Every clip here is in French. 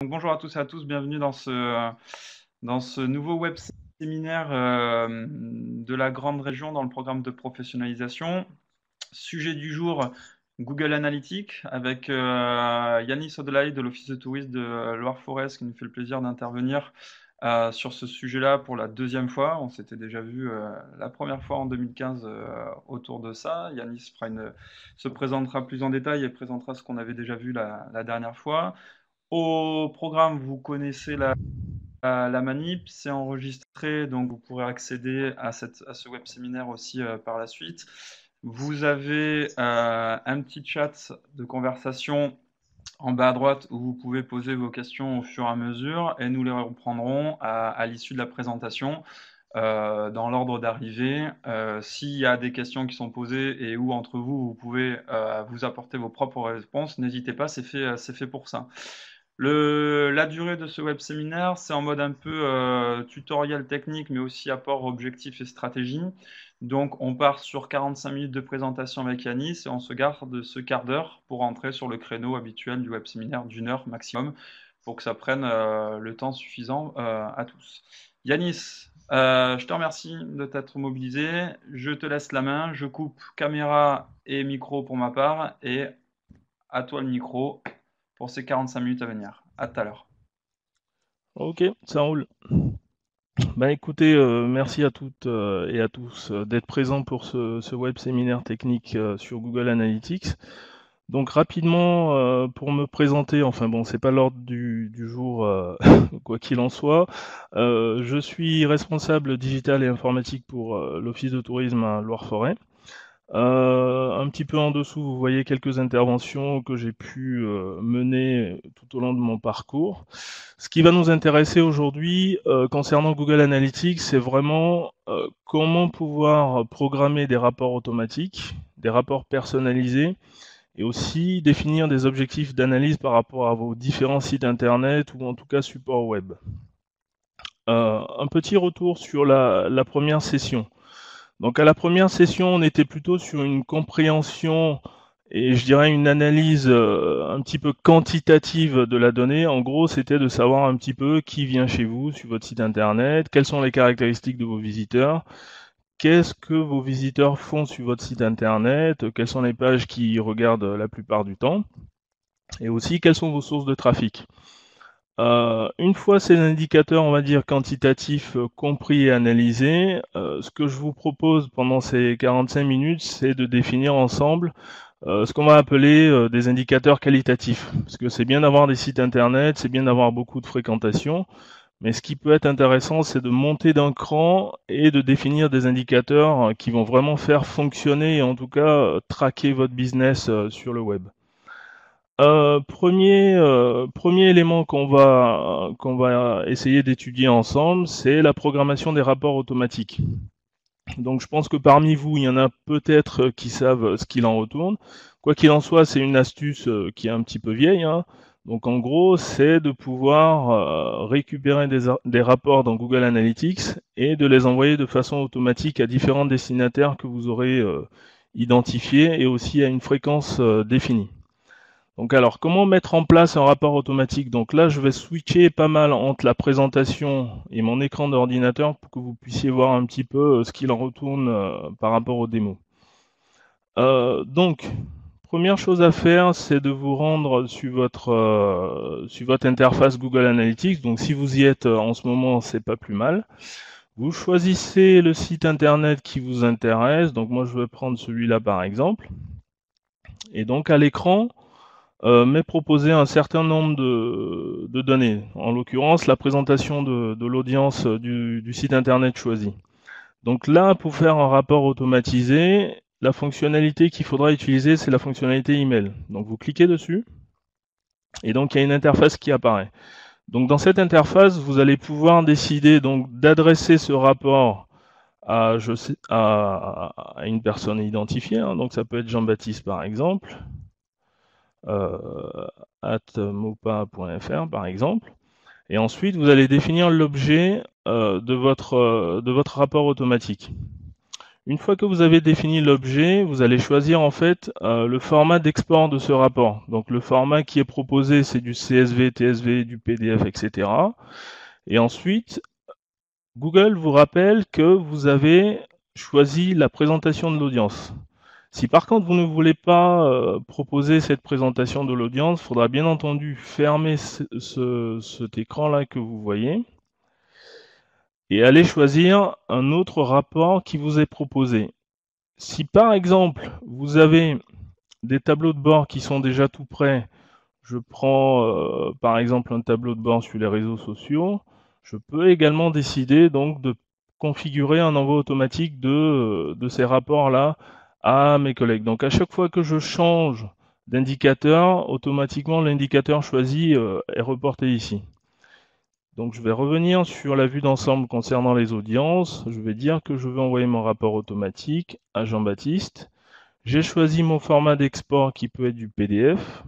Donc, bonjour à tous et à tous, bienvenue dans ce nouveau web séminaire de la grande région dans le programme de professionnalisation. Sujet du jour, Google Analytics avec Yanis Odelay de l'Office de tourisme de Loire-Forez qui nous fait le plaisir d'intervenir sur ce sujet-là pour la deuxième fois. On s'était déjà vu la première fois en 2015 autour de ça. Yanis se présentera plus en détail et présentera ce qu'on avait déjà vu la dernière fois. Au programme, vous connaissez la manip, c'est enregistré, donc vous pourrez accéder à ce web séminaire aussi par la suite. Vous avez un petit chat de conversation en bas à droite où vous pouvez poser vos questions au fur et à mesure et nous les reprendrons à l'issue de la présentation dans l'ordre d'arrivée. S'il y a des questions qui sont posées et où entre vous, vous pouvez vous apporter vos propres réponses, n'hésitez pas, c'est fait pour ça. La durée de ce web séminaire, c'est en mode un peu tutoriel technique, mais aussi apport objectif et stratégie. Donc, on part sur 45 minutes de présentation avec Yanis et on se garde ce quart d'heure pour entrer sur le créneau habituel du web séminaire d'une heure maximum pour que ça prenne le temps suffisant à tous. Yanis, je te remercie de t'être mobilisé. Je te laisse la main. Je coupe caméra et micro pour ma part et à toi le micro pour ces 45 minutes à venir. À tout à l'heure. Ok, ça roule. Ben écoutez, merci à toutes et à tous d'être présents pour ce web séminaire technique sur Google Analytics. Donc rapidement, pour me présenter, enfin bon, c'est pas l'ordre du jour, quoi qu'il en soit, je suis responsable digital et informatique pour l'Office de tourisme à Loire-Forêt. Un petit peu en dessous, vous voyez quelques interventions que j'ai pu mener tout au long de mon parcours. Ce qui va nous intéresser aujourd'hui concernant Google Analytics, c'est vraiment comment pouvoir programmer des rapports automatiques, des rapports personnalisés, et aussi définir des objectifs d'analyse par rapport à vos différents sites internet ou en tout cas supports web. Un petit retour sur la première session. Donc à la première session, on était plutôt sur une compréhension et je dirais une analyse un petit peu quantitative de la donnée. En gros, c'était de savoir un petit peu qui vient chez vous sur votre site internet, quelles sont les caractéristiques de vos visiteurs, qu'est-ce que vos visiteurs font sur votre site internet, quelles sont les pages qu'ils regardent la plupart du temps, et aussi quelles sont vos sources de trafic. Une fois ces indicateurs, on va dire quantitatifs, compris et analysés, ce que je vous propose pendant ces 45 minutes, c'est de définir ensemble ce qu'on va appeler des indicateurs qualitatifs. Parce que c'est bien d'avoir des sites internet, c'est bien d'avoir beaucoup de fréquentation, mais ce qui peut être intéressant, c'est de monter d'un cran et de définir des indicateurs qui vont vraiment faire fonctionner et en tout cas traquer votre business sur le web. Premier élément qu'on va essayer d'étudier ensemble, c'est la programmation des rapports automatiques. Donc je pense que parmi vous, il y en a peut-être qui savent ce qu'il en retourne. Quoi qu'il en soit, c'est une astuce qui est un petit peu vieille, hein. Donc en gros, c'est de pouvoir récupérer des rapports dans Google Analytics et de les envoyer de façon automatique à différents destinataires que vous aurez identifiés et aussi à une fréquence définie. Donc alors, comment mettre en place un rapport automatique? Donc là, je vais switcher pas mal entre la présentation et mon écran d'ordinateur pour que vous puissiez voir un petit peu ce qu'il en retourne par rapport aux démos. Donc, première chose à faire, c'est de vous rendre sur votre interface Google Analytics. Donc si vous y êtes en ce moment, c'est pas plus mal. Vous choisissez le site internet qui vous intéresse. Donc moi, je vais prendre celui-là par exemple. Et donc à l'écran, m'est proposé un certain nombre de données, en l'occurrence la présentation de l'audience du site internet choisi. Donc là, pour faire un rapport automatisé, la fonctionnalité qu'il faudra utiliser, c'est la fonctionnalité email. Donc vous cliquez dessus, et donc il y a une interface qui apparaît. Donc dans cette interface, vous allez pouvoir décider donc d'adresser ce rapport à une personne identifiée, hein. Donc ça peut être Jean-Baptiste par exemple, mopa.fr par exemple. Et ensuite, vous allez définir l'objet de votre rapport automatique. Une fois que vous avez défini l'objet, vous allez choisir en fait le format d'export de ce rapport. Donc le format qui est proposé, c'est du CSV, TSV, du PDF, etc. Et ensuite, Google vous rappelle que vous avez choisi la présentation de l'audience. Si par contre vous ne voulez pas proposer cette présentation de l'audience, il faudra bien entendu fermer cet écran-là que vous voyez et aller choisir un autre rapport qui vous est proposé. Si par exemple vous avez des tableaux de bord qui sont déjà tout prêts, je prends par exemple un tableau de bord sur les réseaux sociaux, je peux également décider donc de configurer un envoi automatique de ces rapports-là à mes collègues. Donc à chaque fois que je change d'indicateur, automatiquement l'indicateur choisi est reporté ici. Donc je vais revenir sur la vue d'ensemble concernant les audiences. Je vais dire que je veux envoyer mon rapport automatique à Jean-Baptiste. J'ai choisi mon format d'export qui peut être du PDF.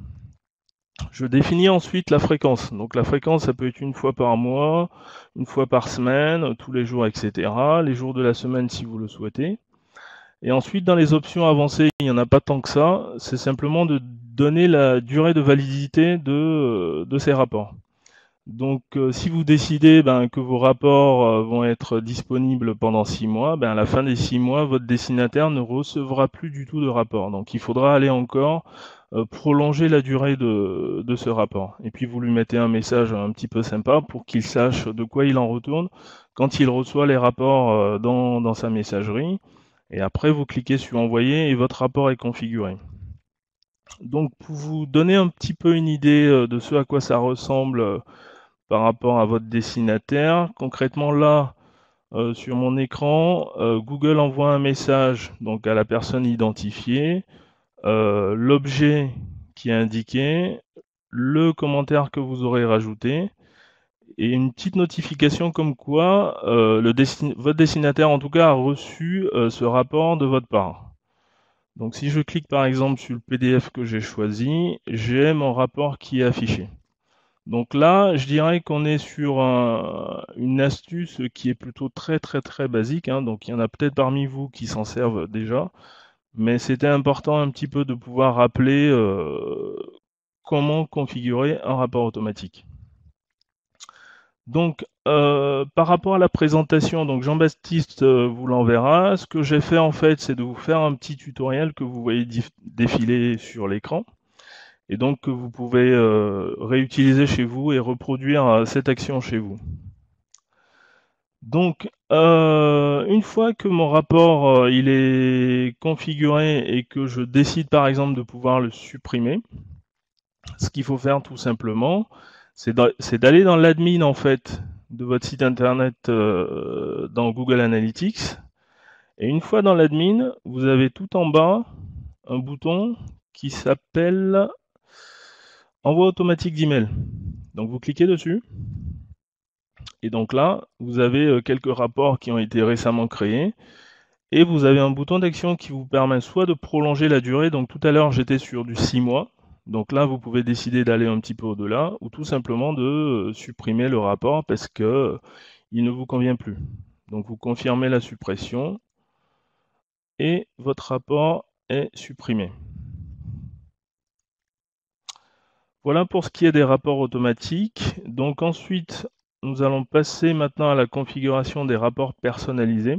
Je définis ensuite la fréquence. Donc la fréquence, ça peut être une fois par mois, une fois par semaine, tous les jours, etc. Les jours de la semaine si vous le souhaitez. Et ensuite, dans les options avancées, il n'y en a pas tant que ça. C'est simplement de donner la durée de validité de ces rapports. Donc, si vous décidez que vos rapports vont être disponibles pendant 6 mois, à la fin des 6 mois, votre destinataire ne recevra plus du tout de rapport. Donc, il faudra aller encore prolonger la durée de ce rapport. Et puis, vous lui mettez un message un petit peu sympa pour qu'il sache de quoi il en retourne quand il reçoit les rapports dans sa messagerie. Et après, vous cliquez sur Envoyer et votre rapport est configuré. Donc, pour vous donner un petit peu une idée de ce à quoi ça ressemble par rapport à votre destinataire. Concrètement, là, sur mon écran, Google envoie un message donc à la personne identifiée, l'objet qui est indiqué, le commentaire que vous aurez rajouté, et une petite notification comme quoi votre destinataire, en tout cas, a reçu ce rapport de votre part. Donc si je clique par exemple sur le PDF que j'ai choisi, j'ai mon rapport qui est affiché. Donc là, je dirais qu'on est sur une astuce qui est plutôt très très très basique, hein. Donc il y en a peut-être parmi vous qui s'en servent déjà, mais c'était important un petit peu de pouvoir rappeler comment configurer un rapport automatique. Donc par rapport à la présentation, donc Jean-Baptiste vous l'enverra. Ce que j'ai fait en fait, c'est de vous faire un petit tutoriel que vous voyez défiler sur l'écran, et donc que vous pouvez réutiliser chez vous et reproduire cette action chez vous. Donc, une fois que mon rapport il est configuré et que je décide par exemple de pouvoir le supprimer, ce qu'il faut faire tout simplement, c'est d'aller dans l'admin en fait de votre site internet dans Google Analytics. Et une fois dans l'admin, vous avez tout en bas un bouton qui s'appelle Envoi automatique d'email. Donc vous cliquez dessus. Et donc là, vous avez quelques rapports qui ont été récemment créés. Et vous avez un bouton d'action qui vous permet soit de prolonger la durée. Donc tout à l'heure, j'étais sur du 6 mois. Donc là, vous pouvez décider d'aller un petit peu au-delà ou tout simplement de supprimer le rapport parce que il ne vous convient plus. Donc vous confirmez la suppression et votre rapport est supprimé. Voilà pour ce qui est des rapports automatiques. Donc ensuite, nous allons passer maintenant à la configuration des rapports personnalisés.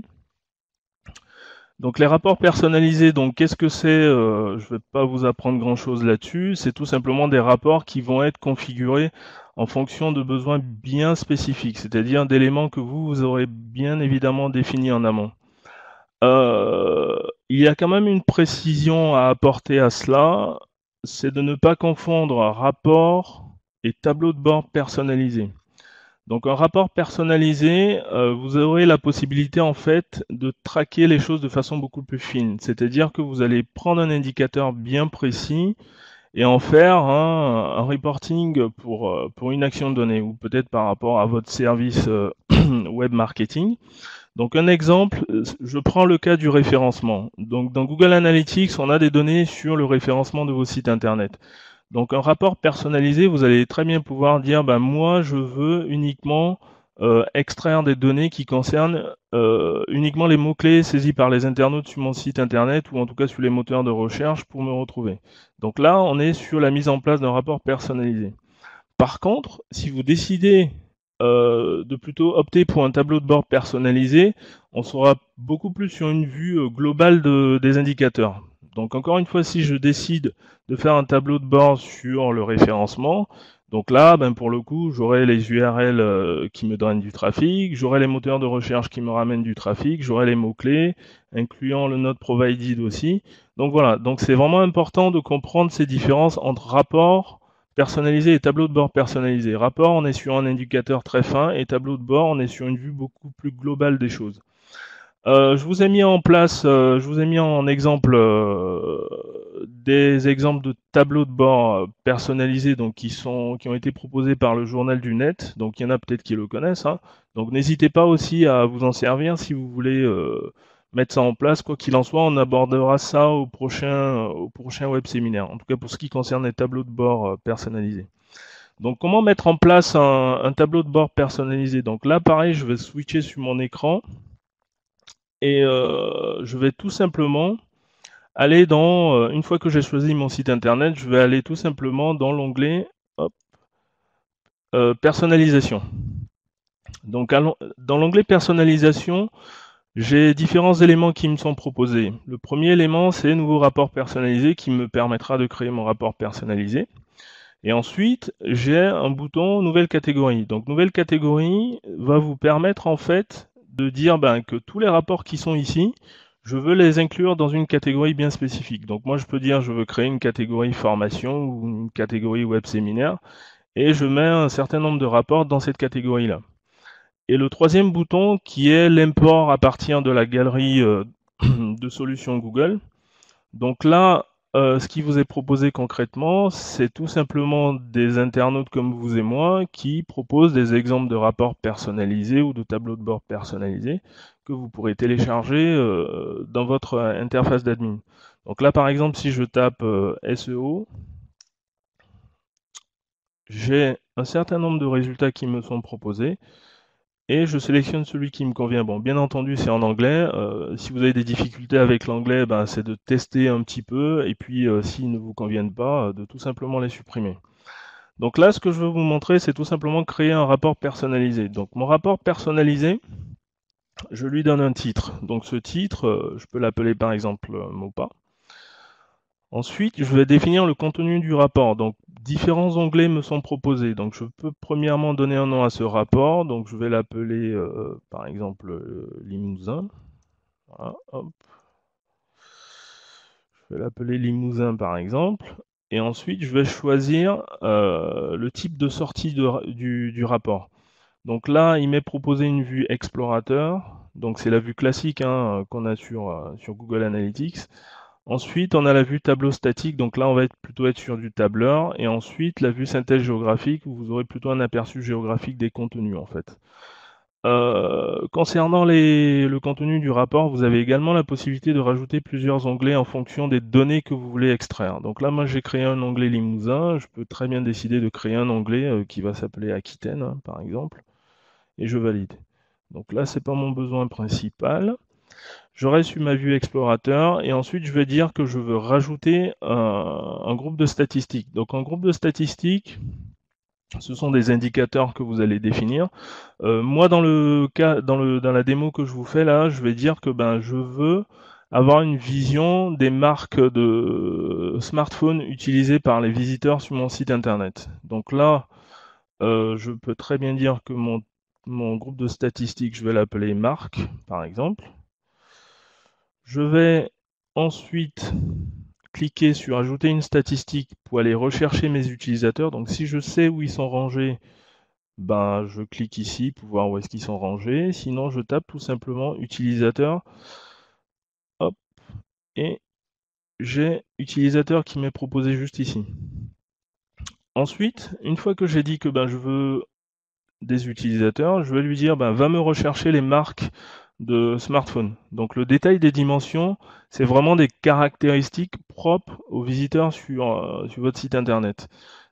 Donc les rapports personnalisés, donc qu'est-ce que c'est? Je ne vais pas vous apprendre grand-chose là-dessus. C'est tout simplement des rapports qui vont être configurés en fonction de besoins bien spécifiques, c'est-à-dire d'éléments que vous aurez bien évidemment définis en amont. Il y a quand même une précision à apporter à cela, c'est de ne pas confondre rapport et tableau de bord personnalisé. Donc un rapport personnalisé, vous aurez la possibilité en fait de traquer les choses de façon beaucoup plus fine. C'est-à-dire que vous allez prendre un indicateur bien précis et en faire un reporting pour une action donnée ou peut-être par rapport à votre service web marketing. Donc un exemple, je prends le cas du référencement. Donc dans Google Analytics, on a des données sur le référencement de vos sites internet. Donc un rapport personnalisé, vous allez très bien pouvoir dire, moi je veux uniquement extraire des données qui concernent uniquement les mots-clés saisis par les internautes sur mon site internet ou en tout cas sur les moteurs de recherche pour me retrouver. Donc là, on est sur la mise en place d'un rapport personnalisé. Par contre, si vous décidez de plutôt opter pour un tableau de bord personnalisé, on sera beaucoup plus sur une vue globale des indicateurs. Donc encore une fois, si je décide de faire un tableau de bord sur le référencement, donc là, ben pour le coup, j'aurai les URL qui me donnent du trafic, j'aurai les moteurs de recherche qui me ramènent du trafic, j'aurai les mots-clés, incluant le node provided aussi. Donc voilà, donc c'est vraiment important de comprendre ces différences entre rapport personnalisé et tableau de bord personnalisé. Rapport, on est sur un indicateur très fin et tableau de bord, on est sur une vue beaucoup plus globale des choses. Je vous ai mis en place, je vous ai mis en exemple des exemples de tableaux de bord personnalisés donc qui ont été proposés par le Journal du Net. Donc il y en a peut-être qui le connaissent, hein. Donc n'hésitez pas aussi à vous en servir si vous voulez mettre ça en place. Quoi qu'il en soit, on abordera ça au prochain web séminaire. En tout cas pour ce qui concerne les tableaux de bord personnalisés. Donc comment mettre en place un tableau de bord personnalisé? Donc là pareil, je vais switcher sur mon écran. Et je vais tout simplement aller dans, une fois que j'ai choisi mon site internet, je vais aller tout simplement dans l'onglet personnalisation. Donc dans l'onglet personnalisation, j'ai différents éléments qui me sont proposés. Le premier élément, c'est nouveau rapport personnalisé qui me permettra de créer mon rapport personnalisé. Et ensuite, j'ai un bouton nouvelle catégorie. Donc nouvelle catégorie va vous permettre en fait de dire que tous les rapports qui sont ici, je veux les inclure dans une catégorie bien spécifique. Donc moi je peux dire je veux créer une catégorie formation ou une catégorie web séminaire et je mets un certain nombre de rapports dans cette catégorie-là. Et le troisième bouton qui est l'import à partir de la galerie de solutions Google. Donc là, ce qui vous est proposé concrètement, c'est tout simplement des internautes comme vous et moi qui proposent des exemples de rapports personnalisés ou de tableaux de bord personnalisés que vous pourrez télécharger dans votre interface d'admin. Donc là, par exemple, si je tape SEO, j'ai un certain nombre de résultats qui me sont proposés et je sélectionne celui qui me convient. Bon, bien entendu, c'est en anglais. Si vous avez des difficultés avec l'anglais, c'est de tester un petit peu, et puis s'ils ne vous conviennent pas, de tout simplement les supprimer. Donc là, ce que je veux vous montrer, c'est tout simplement créer un rapport personnalisé. Donc mon rapport personnalisé, je lui donne un titre. Donc ce titre, je peux l'appeler par exemple MOPA. Ensuite, je vais définir le contenu du rapport. Donc, différents onglets me sont proposés. Donc, je peux premièrement donner un nom à ce rapport. Donc, je vais l'appeler, par exemple, Limousin. Voilà, hop. Je vais l'appeler Limousin, par exemple. Et ensuite, je vais choisir le type de sortie du rapport. Donc là, il m'est proposé une vue explorateur. Donc, c'est la vue classique qu'on a sur Google Analytics. Ensuite, on a la vue tableau statique, donc là on va plutôt être sur du tableur, et ensuite la vue synthèse géographique, où vous aurez plutôt un aperçu géographique des contenus en fait. Concernant le contenu du rapport, vous avez également la possibilité de rajouter plusieurs onglets en fonction des données que vous voulez extraire. Donc là, moi j'ai créé un onglet Limousin, je peux très bien décider de créer un onglet qui va s'appeler Aquitaine, par exemple, et je valide. Donc là, c'est pas mon besoin principal. Je reste sur ma vue explorateur et ensuite je vais dire que je veux rajouter un groupe de statistiques. Donc un groupe de statistiques, ce sont des indicateurs que vous allez définir. Moi dans la démo que je vous fais là, je vais dire que je veux avoir une vision des marques de smartphones utilisées par les visiteurs sur mon site internet. Donc là, je peux très bien dire que mon groupe de statistiques, je vais l'appeler marque, par exemple. Je vais ensuite cliquer sur ajouter une statistique pour aller rechercher mes utilisateurs. Donc si je sais où ils sont rangés, je clique ici pour voir où est-ce qu'ils sont rangés. Sinon, je tape tout simplement utilisateur. Hop, et j'ai utilisateur qui m'est proposé juste ici. Ensuite, une fois que j'ai dit que je veux des utilisateurs, je vais lui dire va me rechercher les marques de smartphone. Donc le détail des dimensions, c'est vraiment des caractéristiques propres aux visiteurs sur votre site internet.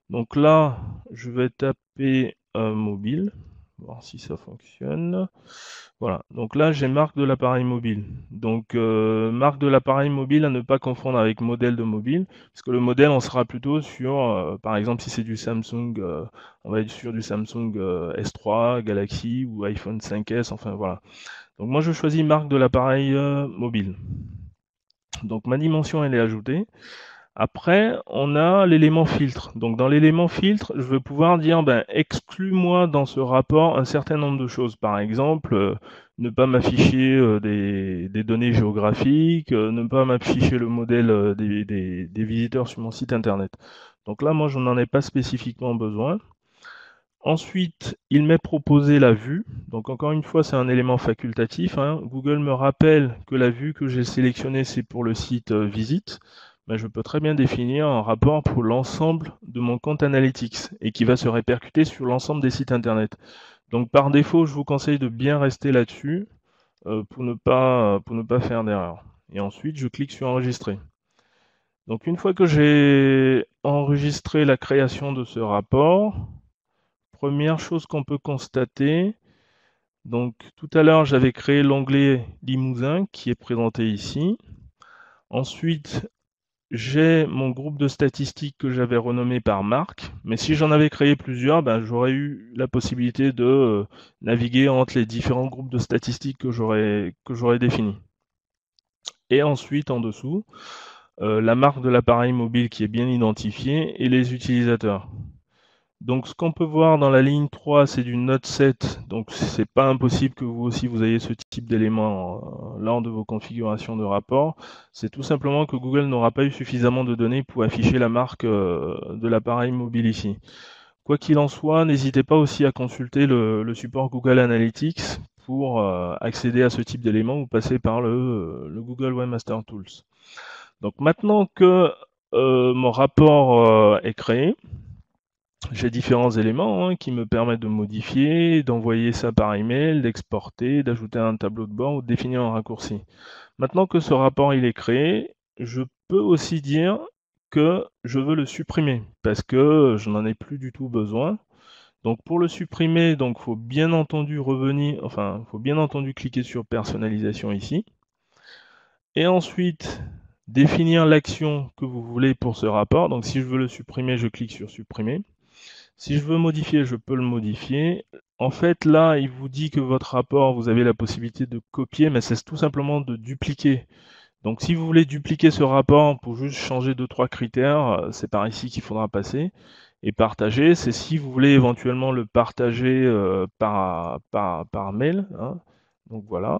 Donc là, je vais taper mobile, voir si ça fonctionne. Voilà, donc là j'ai marque de l'appareil mobile. Donc marque de l'appareil mobile à ne pas confondre avec modèle de mobile, parce que le modèle on sera plutôt sur, par exemple si c'est du Samsung, on va être sur du Samsung S3, Galaxy ou iPhone 5S, enfin voilà. Donc moi je choisis marque de l'appareil mobile. Donc ma dimension elle est ajoutée. Après, on a l'élément filtre. Donc dans l'élément filtre, je vais pouvoir dire ben, exclue-moi dans ce rapport un certain nombre de choses. Par exemple, ne pas m'afficher des données géographiques, ne pas m'afficher le modèle des visiteurs sur mon site internet. Donc là, moi, je n'en ai pas spécifiquement besoin. Ensuite, il m'est proposé la vue. Donc encore une fois, c'est un élément facultatif, hein. Google me rappelle que la vue que j'ai sélectionnée, c'est pour le site visite. Mais je peux très bien définir un rapport pour l'ensemble de mon compte Analytics et qui va se répercuter sur l'ensemble des sites internet. Donc par défaut, je vous conseille de bien rester là-dessus pour ne pas faire d'erreur. Et ensuite, je clique sur enregistrer. Donc une fois que j'ai enregistré la création de ce rapport, première chose qu'on peut constater, donc tout à l'heure j'avais créé l'onglet Limousin qui est présenté ici. Ensuite, j'ai mon groupe de statistiques que j'avais renommé par marque, mais si j'en avais créé plusieurs, ben, j'aurais eu la possibilité de naviguer entre les différents groupes de statistiques que j'aurais définis. Et ensuite, en dessous, la marque de l'appareil mobile qui est bien identifiée et les utilisateurs. Donc ce qu'on peut voir dans la ligne 3, c'est du Note 7. Donc c'est pas impossible que vous aussi vous ayez ce type d'élément lors de vos configurations de rapport. C'est tout simplement que Google n'aura pas eu suffisamment de données pour afficher la marque de l'appareil mobile ici. Quoi qu'il en soit, n'hésitez pas aussi à consulter le support Google Analytics pour accéder à ce type d'éléments ou passer par le Google Webmaster Tools. Donc maintenant que mon rapport est créé, j'ai différents éléments qui me permettent de modifier, d'envoyer ça par email, d'exporter, d'ajouter un tableau de bord ou de définir un raccourci. Maintenant que ce rapport il est créé, je peux aussi dire que je veux le supprimer parce que je n'en ai plus du tout besoin. Donc pour le supprimer, donc faut bien entendu revenir, enfin faut bien entendu cliquer sur personnalisation ici, et ensuite définir l'action que vous voulez pour ce rapport. Donc si je veux le supprimer, je clique sur supprimer. Si je veux modifier, je peux le modifier. En fait, là, il vous dit que votre rapport, vous avez la possibilité de copier, mais c'est tout simplement de dupliquer. Donc, si vous voulez dupliquer ce rapport pour juste changer deux, trois critères, c'est par ici qu'il faudra passer. Et partager, c'est si vous voulez éventuellement le partager par mail, hein. Donc voilà.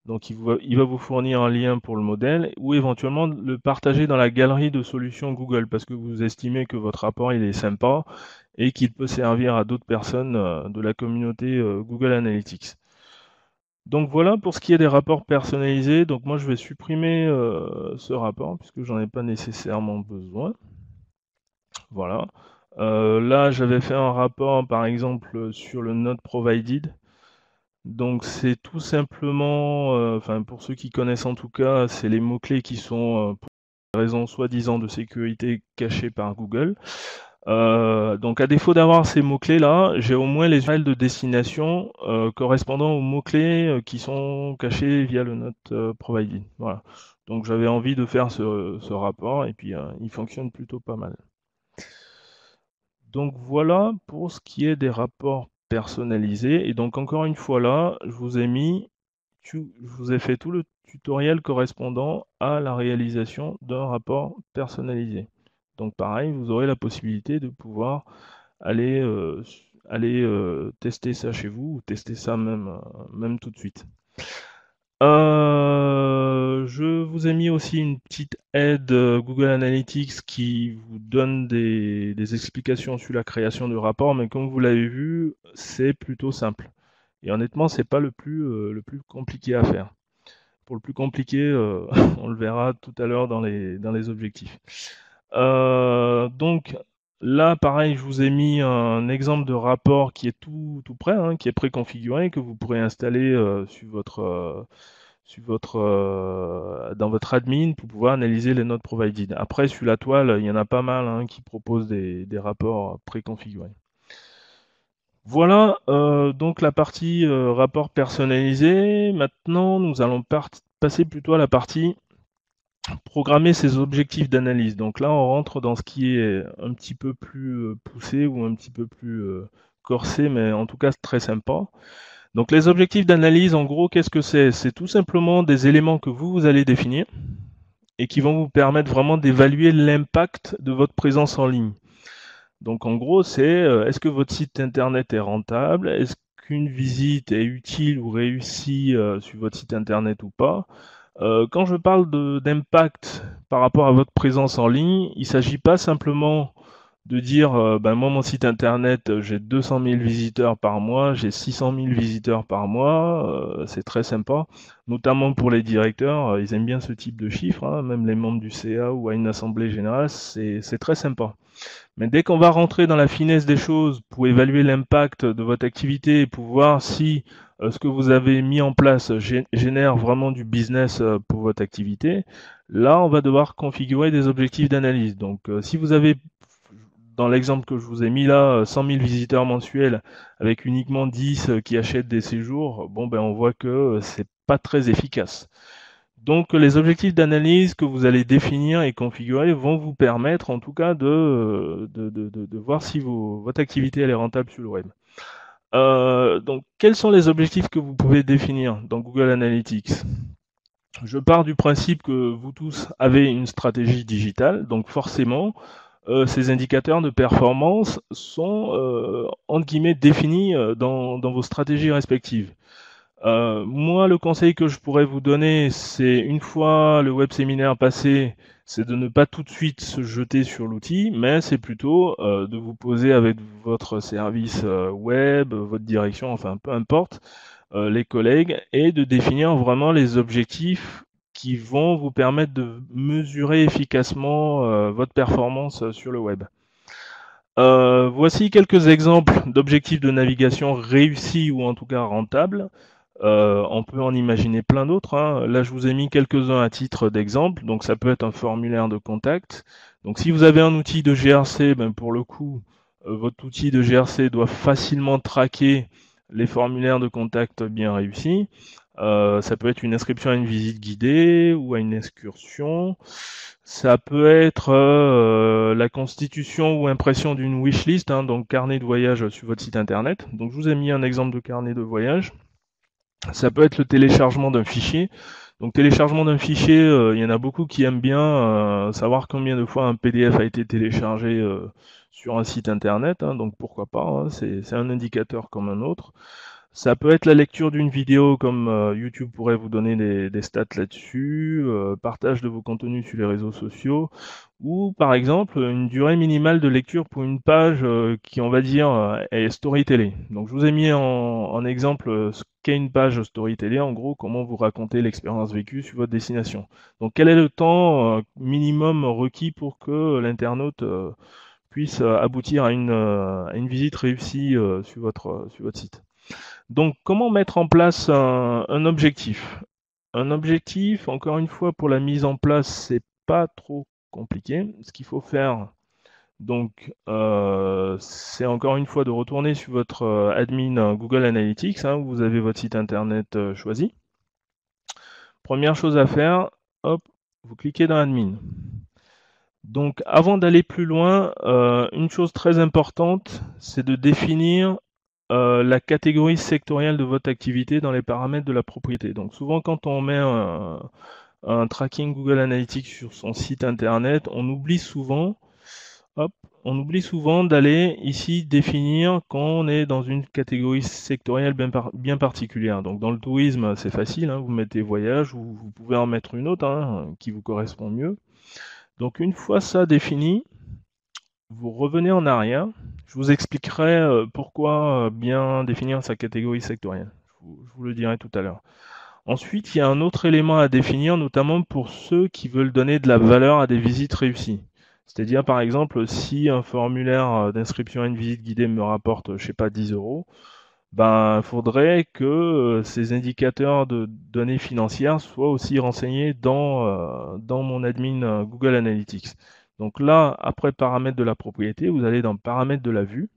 Donc il va vous fournir un lien pour le modèle ou éventuellement le partager dans la galerie de solutions Google parce que vous estimez que votre rapport il est sympa et qu'il peut servir à d'autres personnes de la communauté Google Analytics. Donc voilà pour ce qui est des rapports personnalisés. Donc moi je vais supprimer ce rapport puisque j'en ai pas nécessairement besoin. Voilà. Là j'avais fait un rapport par exemple sur le Not Provided. Donc c'est tout simplement, enfin pour ceux qui connaissent en tout cas, c'est les mots-clés qui sont, pour des raisons soi-disant de sécurité cachées par Google. Donc à défaut d'avoir ces mots-clés-là, j'ai au moins les URL de destination correspondant aux mots-clés qui sont cachés via le Note Provided. Voilà. Donc j'avais envie de faire ce rapport et puis il fonctionne plutôt pas mal. Donc voilà pour ce qui est des rapports personnalisés. Et donc encore une fois là, je vous ai fait tout le tutoriel correspondant à la réalisation d'un rapport personnalisé. Donc pareil, vous aurez la possibilité de pouvoir aller, tester ça chez vous ou tester ça même tout de suite. Je vous ai mis aussi une petite aide Google Analytics qui vous donne des explications sur la création de rapports, mais comme vous l'avez vu, c'est plutôt simple. Et honnêtement, c'est pas le plus compliqué à faire. Pour le plus compliqué, on le verra tout à l'heure dans les objectifs. Donc là, pareil, je vous ai mis un exemple de rapport qui est tout prêt, hein, qui est préconfiguré, que vous pourrez installer dans votre admin pour pouvoir analyser les notes provided. Après, sur la toile, il y en a pas mal qui proposent des rapports préconfigurés. Voilà, donc la partie rapport personnalisé. Maintenant, nous allons passer plutôt à la partie programmer ses objectifs d'analyse. Donc là, on rentre dans ce qui est un petit peu plus poussé ou un petit peu plus corsé, mais en tout cas très sympa. Donc les objectifs d'analyse, en gros, qu'est-ce que c'est? C'est tout simplement des éléments que vous allez définir et qui vont vous permettre vraiment d'évaluer l'impact de votre présence en ligne. Donc en gros, c'est est-ce que votre site internet est rentable? Est-ce qu'une visite est utile ou réussie sur votre site internet ou pas? Quand je parle d'impact par rapport à votre présence en ligne, il ne s'agit pas simplement de dire ben moi mon site internet j'ai 200 000 visiteurs par mois, j'ai 600 000 visiteurs par mois, c'est très sympa, notamment pour les directeurs, ils aiment bien ce type de chiffres, hein, même les membres du CA ou à une assemblée générale, c'est très sympa. Mais dès qu'on va rentrer dans la finesse des choses pour évaluer l'impact de votre activité et pour voir si ce que vous avez mis en place génère vraiment du business pour votre activité, là, on va devoir configurer des objectifs d'analyse. Donc, si vous avez, dans l'exemple que je vous ai mis là, 100 000 visiteurs mensuels avec uniquement 10 qui achètent des séjours, bon, ben, on voit que c'est pas très efficace. Donc les objectifs d'analyse que vous allez définir et configurer vont vous permettre en tout cas de voir si votre activité elle est rentable sur le web. Donc quels sont les objectifs que vous pouvez définir dans Google Analytics? Je pars du principe que vous tous avez une stratégie digitale, donc forcément ces indicateurs de performance sont entre guillemets définis dans vos stratégies respectives. Moi, le conseil que je pourrais vous donner, c'est une fois le web séminaire passé, c'est de ne pas tout de suite se jeter sur l'outil, mais c'est plutôt de vous poser avec votre service web, votre direction, enfin peu importe, les collègues, et de définir vraiment les objectifs qui vont vous permettre de mesurer efficacement votre performance sur le web. Voici quelques exemples d'objectifs de navigation réussis ou en tout cas rentables. On peut en imaginer plein d'autres, hein. Là, je vous ai mis quelques-uns à titre d'exemple. Donc, ça peut être un formulaire de contact. Donc, si vous avez un outil de GRC, ben, pour le coup, votre outil de GRC doit facilement traquer les formulaires de contact bien réussis. Ça peut être une inscription à une visite guidée ou à une excursion. Ça peut être la constitution ou impression d'une wishlist, hein, donc carnet de voyage sur votre site internet. Donc, je vous ai mis un exemple de carnet de voyage. Ça peut être le téléchargement d'un fichier. Donc téléchargement d'un fichier, il y en a beaucoup qui aiment bien savoir combien de fois un PDF a été téléchargé sur un site internet, hein, donc pourquoi pas, hein, c'est un indicateur comme un autre. Ça peut être la lecture d'une vidéo, comme YouTube pourrait vous donner des stats là-dessus, partage de vos contenus sur les réseaux sociaux, ou par exemple une durée minimale de lecture pour une page qui, on va dire, est storytelling. Donc je vous ai mis en exemple ce qu'est une page storytelling, en gros, comment vous racontez l'expérience vécue sur votre destination. Donc quel est le temps minimum requis pour que l'internaute puisse aboutir à une visite réussie sur votre site. Donc, comment mettre en place un objectif? Un objectif, encore une fois, pour la mise en place, c'est pas trop compliqué. Ce qu'il faut faire, donc, c'est encore une fois de retourner sur votre admin Google Analytics, hein, où vous avez votre site internet choisi. Première chose à faire, hop, vous cliquez dans Admin. Donc, avant d'aller plus loin, une chose très importante, c'est de définir la catégorie sectorielle de votre activité dans les paramètres de la propriété. Donc souvent quand on met un tracking Google Analytics sur son site internet, hop, on oublie souvent d'aller ici définir qu'on est dans une catégorie sectorielle bien particulière. Donc dans le tourisme, c'est facile, hein, vous mettez voyage ou vous pouvez en mettre une autre hein, qui vous correspond mieux. Donc une fois ça défini, vous revenez en arrière. Je vous expliquerai pourquoi bien définir sa catégorie sectorielle. Je vous le dirai tout à l'heure. Ensuite, il y a un autre élément à définir, notamment pour ceux qui veulent donner de la valeur à des visites réussies. C'est-à-dire, par exemple, si un formulaire d'inscription à une visite guidée me rapporte, je sais pas, 10 euros, ben, il faudrait que ces indicateurs de données financières soient aussi renseignés dans mon admin Google Analytics. Donc là, après paramètres de la propriété, vous allez dans paramètres de la vue.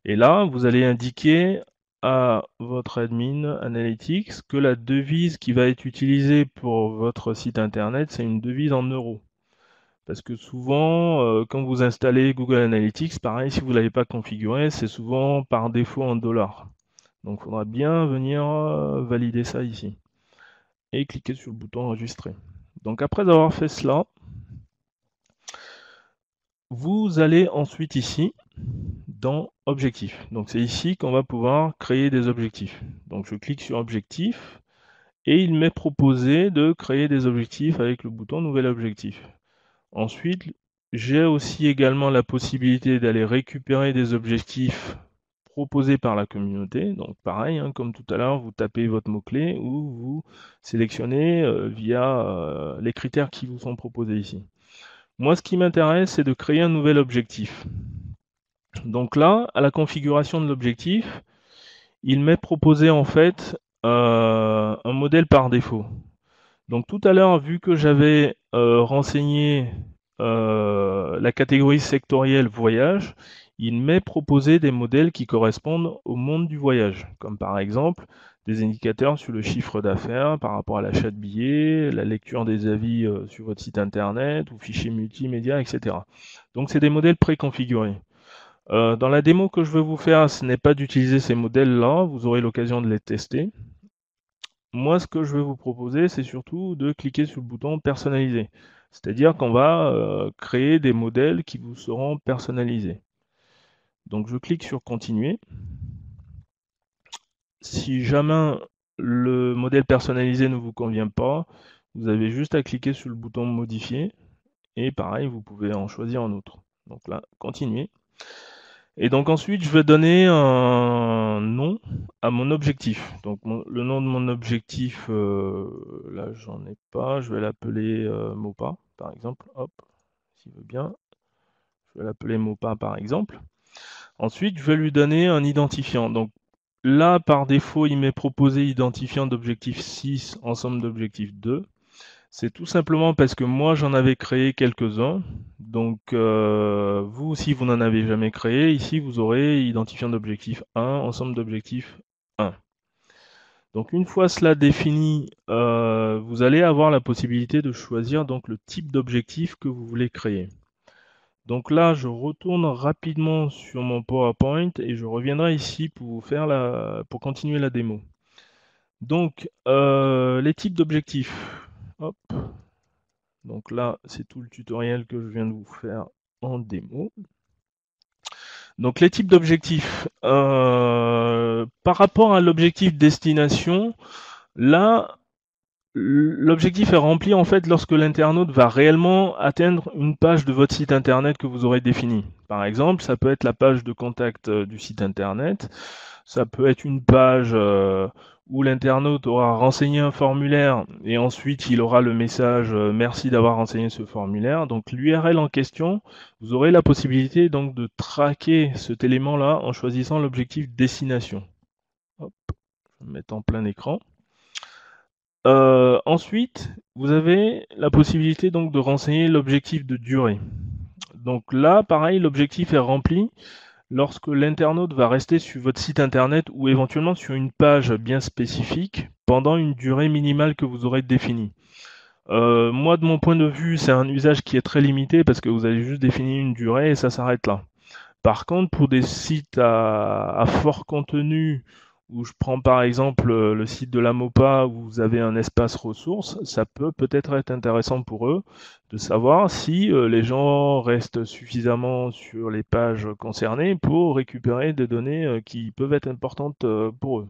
Et là, vous allez indiquer à votre admin Analytics que la devise qui va être utilisée pour votre site internet, c'est une devise en euros. Parce que souvent, quand vous installez Google Analytics, pareil, si vous ne l'avez pas configuré, c'est souvent par défaut en dollars. Donc il faudra bien venir valider ça ici. Et cliquer sur le bouton enregistrer. Donc après avoir fait cela, vous allez ensuite ici dans Objectifs. Donc c'est ici qu'on va pouvoir créer des objectifs. Donc je clique sur Objectif et il m'est proposé de créer des objectifs avec le bouton Nouvel objectif. Ensuite, j'ai aussi également la possibilité d'aller récupérer des objectifs proposés par la communauté. Donc pareil, hein, comme tout à l'heure, vous tapez votre mot-clé ou vous sélectionnez via les critères qui vous sont proposés ici. Moi, ce qui m'intéresse, c'est de créer un nouvel objectif. Donc là, à la configuration de l'objectif, il m'est proposé en fait un modèle par défaut. Donc tout à l'heure, vu que j'avais renseigné la catégorie sectorielle voyage, il m'est proposé des modèles qui correspondent au monde du voyage, comme par exemple des indicateurs sur le chiffre d'affaires par rapport à l'achat de billets, la lecture des avis sur votre site internet ou fichiers multimédia, etc. Donc c'est des modèles préconfigurés. Dans la démo que je veux vous faire, ce n'est pas d'utiliser ces modèles-là, vous aurez l'occasion de les tester. Moi, ce que je vais vous proposer, c'est surtout de cliquer sur le bouton personnaliser. C'est-à-dire qu'on va créer des modèles qui vous seront personnalisés. Donc je clique sur continuer. Si jamais le modèle personnalisé ne vous convient pas, vous avez juste à cliquer sur le bouton modifier et pareil, vous pouvez en choisir un autre. Donc là, continuer. Et donc ensuite, je vais donner un nom à mon objectif. Donc le nom de mon objectif, là j'en ai pas, je vais l'appeler Mopa, par exemple. Hop, s'il veut bien, je vais l'appeler Mopa par exemple. Ensuite, je vais lui donner un identifiant. Donc là, par défaut, il m'est proposé identifiant d'objectif 6, ensemble d'objectifs 2. C'est tout simplement parce que moi j'en avais créé quelques-uns. Donc vous, si vous n'en avez jamais créé, ici vous aurez identifiant d'objectif 1, ensemble d'objectifs 1. Donc une fois cela défini, vous allez avoir la possibilité de choisir donc le type d'objectif que vous voulez créer. Donc là, je retourne rapidement sur mon PowerPoint et je reviendrai ici pour vous faire pour continuer la démo. Donc les types d'objectifs. Hop. Donc là, c'est tout le tutoriel que je viens de vous faire en démo. Donc les types d'objectifs. Par rapport à l'objectif destination, là, l'objectif est rempli en fait lorsque l'internaute va réellement atteindre une page de votre site internet que vous aurez définie. Par exemple, ça peut être la page de contact du site internet, ça peut être une page où l'internaute aura renseigné un formulaire et ensuite il aura le message merci d'avoir renseigné ce formulaire. Donc l'URL en question, vous aurez la possibilité donc de traquer cet élément-là en choisissant l'objectif destination. Hop, je vais me mettre en plein écran. Ensuite, vous avez la possibilité donc de renseigner l'objectif de durée. Donc là, pareil, l'objectif est rempli lorsque l'internaute va rester sur votre site internet ou éventuellement sur une page bien spécifique pendant une durée minimale que vous aurez définie. Moi, de mon point de vue, c'est un usage qui est très limité parce que vous avez juste défini une durée et ça s'arrête là. Par contre, pour des sites à fort contenu, où je prends par exemple le site de la Mopa où vous avez un espace ressources, ça peut peut-être être intéressant pour eux de savoir si les gens restent suffisamment sur les pages concernées pour récupérer des données qui peuvent être importantes pour eux.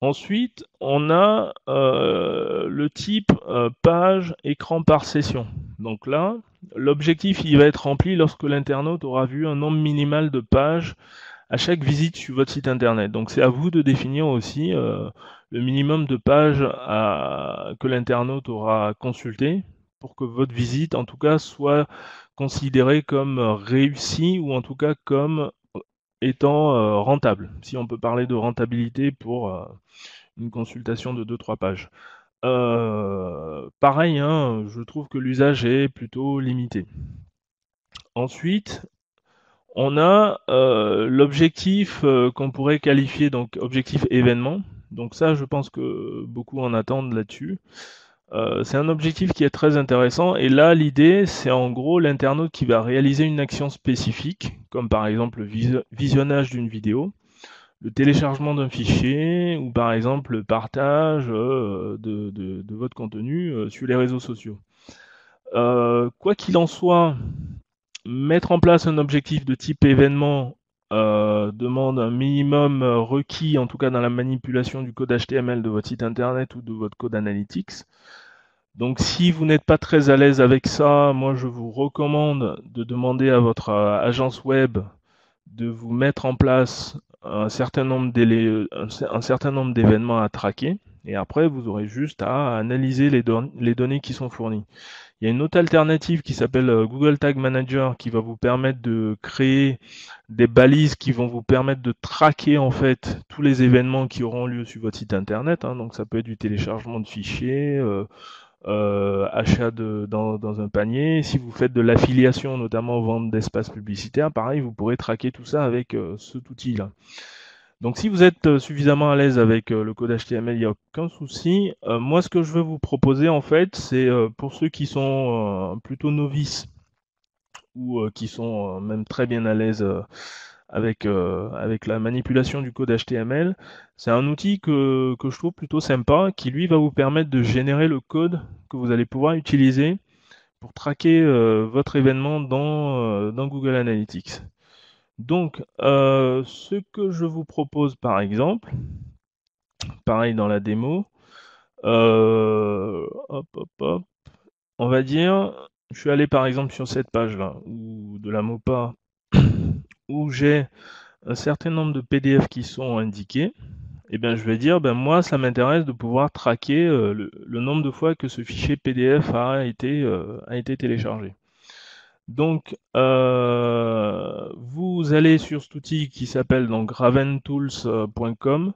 Ensuite, on a le type page écran par session. Donc là, l'objectif il va être rempli lorsque l'internaute aura vu un nombre minimal de pages à chaque visite sur votre site internet. Donc c'est à vous de définir aussi le minimum de pages que l'internaute aura consulté pour que votre visite en tout cas soit considérée comme réussie ou en tout cas comme étant rentable, si on peut parler de rentabilité pour une consultation de 2-3 pages. Pareil, hein, je trouve que l'usage est plutôt limité. Ensuite, On a l'objectif qu'on pourrait qualifier donc objectif événement. Donc ça, je pense que beaucoup en attendent là-dessus. C'est un objectif qui est très intéressant et là l'idée c'est en gros l'internaute qui va réaliser une action spécifique, comme par exemple le visionnage d'une vidéo, le téléchargement d'un fichier ou par exemple le partage de votre contenu sur les réseaux sociaux. Quoi qu'il en soit, mettre en place un objectif de type événement demande un minimum requis, en tout cas dans la manipulation du code HTML de votre site internet ou de votre code analytics. Donc si vous n'êtes pas très à l'aise avec ça, moi je vous recommande de demander à votre agence web de vous mettre en place un certain nombre d'événements à traquer. Et après, vous aurez juste à analyser les données qui sont fournies. Il y a une autre alternative qui s'appelle Google Tag Manager qui va vous permettre de créer des balises qui vont vous permettre de traquer en fait tous les événements qui auront lieu sur votre site internet. Donc ça peut être du téléchargement de fichiers, achat dans un panier. Si vous faites de l'affiliation, notamment vente d'espaces publicitaires, pareil, vous pourrez traquer tout ça avec cet outil-là. Donc si vous êtes suffisamment à l'aise avec le code HTML, il n'y a aucun souci. Moi, ce que je veux vous proposer, en fait, c'est pour ceux qui sont plutôt novices ou qui sont même très bien à l'aise avec la manipulation du code HTML, c'est un outil que je trouve plutôt sympa, qui lui va vous permettre de générer le code que vous allez pouvoir utiliser pour traquer votre événement dans Google Analytics. Donc, ce que je vous propose par exemple, pareil dans la démo, hop, hop, hop, on va dire, je suis allé par exemple sur cette page-là, ou de la MOPA, où j'ai un certain nombre de PDF qui sont indiqués. Et bien, je vais dire, ben moi, ça m'intéresse de pouvoir traquer le nombre de fois que ce fichier PDF a été téléchargé. Donc, vous allez sur cet outil qui s'appelle donc raventools.com.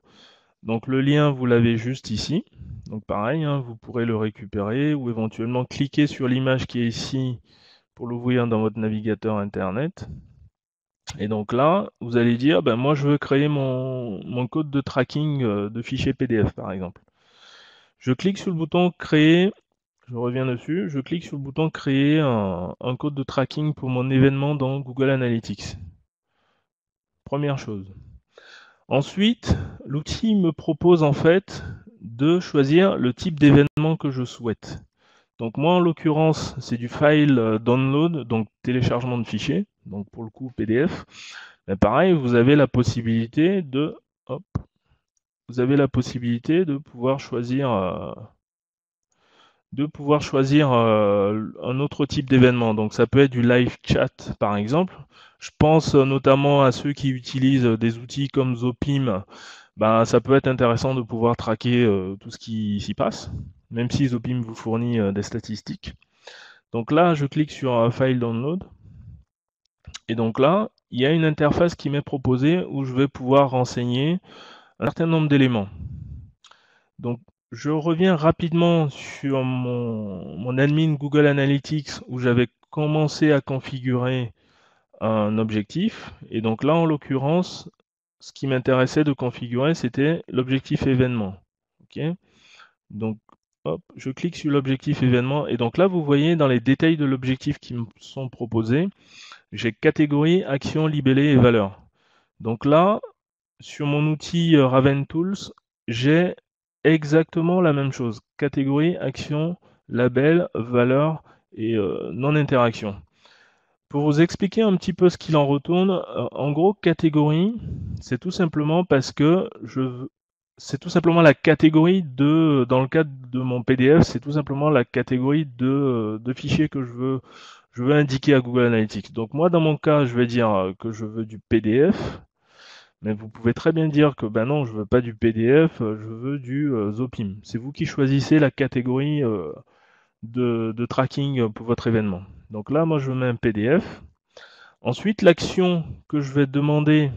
Donc, le lien, vous l'avez juste ici. Donc, pareil, vous pourrez le récupérer ou éventuellement cliquer sur l'image qui est ici pour l'ouvrir dans votre navigateur Internet. Et donc là, vous allez dire, ben moi, je veux créer mon code de tracking de fichier PDF, par exemple. Je clique sur le bouton créer. Je reviens dessus, je clique sur le bouton créer un code de tracking pour mon événement dans Google Analytics. Première chose. Ensuite, l'outil me propose en fait de choisir le type d'événement que je souhaite. Donc moi en l'occurrence c'est du file download, donc téléchargement de fichiers, donc pour le coup PDF. Mais pareil, vous avez la possibilité de, hop, vous avez la possibilité de pouvoir choisir un autre type d'événement. Donc ça peut être du live chat par exemple. Je pense notamment à ceux qui utilisent des outils comme Zopim. Ben, ça peut être intéressant de pouvoir traquer tout ce qui s'y passe, même si Zopim vous fournit des statistiques. Donc là, je clique sur File Download. Et donc là, il y a une interface qui m'est proposée où je vais pouvoir renseigner un certain nombre d'éléments. Donc, je reviens rapidement sur mon admin Google Analytics où j'avais commencé à configurer un objectif. Et donc là, en l'occurrence, ce qui m'intéressait de configurer, c'était l'objectif événement. Ok. Donc, hop, je clique sur l'objectif événement. Et donc là, vous voyez dans les détails de l'objectif qui me sont proposés, j'ai catégorie, action, libellé et valeur. Donc là, sur mon outil Raventools, j'ai exactement la même chose. Catégorie, action, label, valeur et non-interaction. Pour vous expliquer un petit peu ce qu'il en retourne, en gros, catégorie, c'est tout simplement parce que c'est tout simplement la catégorie dans le cadre de mon PDF, c'est tout simplement la catégorie de fichiers que je veux indiquer à Google Analytics. Donc moi, dans mon cas, je vais dire que je veux du PDF. Mais vous pouvez très bien dire que ben non, je veux pas du PDF, je veux du Zopim. C'est vous qui choisissez la catégorie de tracking pour votre événement. Donc là, moi, je mets un PDF. Ensuite, l'action que je vais demander,